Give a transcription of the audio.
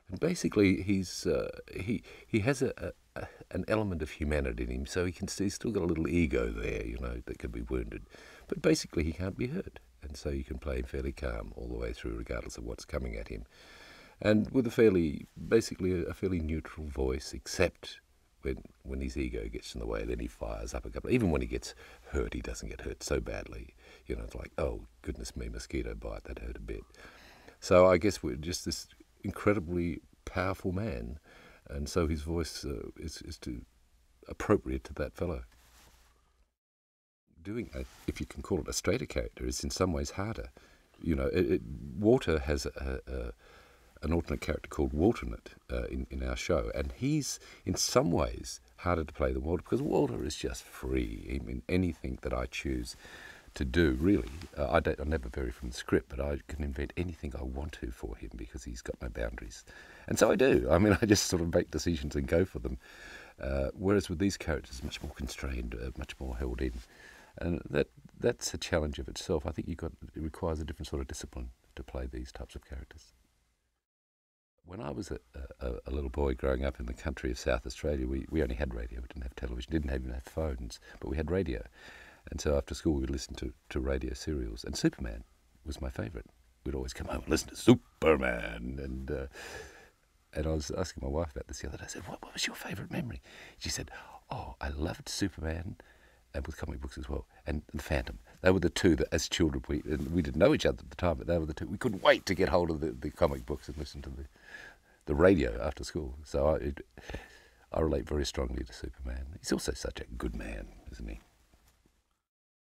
And basically, he has an element of humanity in him, so he's still got a little ego there, that can be wounded. But basically, he can't be hurt, and so you can play him fairly calm all the way through, regardless of what's coming at him, and with basically a fairly neutral voice, except when his ego gets in the way, then he fires up a couple. Even when he gets hurt, he doesn't get hurt so badly. It's like, oh goodness me, mosquito bite, that hurt a bit. So I guess we're just this incredibly powerful man, and so his voice is appropriate to that fellow. Doing if you can call it a straighter character, is in some ways harder. Walter has an alternate character called Walternate in our show, and he's in some ways harder to play than Walter, because Walter is just free. I mean, anything that I choose to do, really. I never vary from the script, but I can invent anything I want to for him because he's got no boundaries. And so I do. I mean, I just sort of make decisions and go for them. Whereas with these characters, much more constrained, much more held in. And that's a challenge of itself. I think it requires a different sort of discipline to play these types of characters. When I was a little boy growing up in the country of South Australia, we only had radio. We didn't have television, didn't even have phones, but we had radio. And so after school, we would listen to radio serials. And Superman was my favourite. We'd always come home and listen to Superman. And I was asking my wife about this the other day. I said, what was your favourite memory? She said, oh, I loved Superman, and with comic books as well, and the Phantom. They were the two that, as children, we didn't know each other at the time, but they were the two. We couldn't wait to get hold of the comic books and listen to the radio after school. So I relate very strongly to Superman. He's also such a good man, isn't he?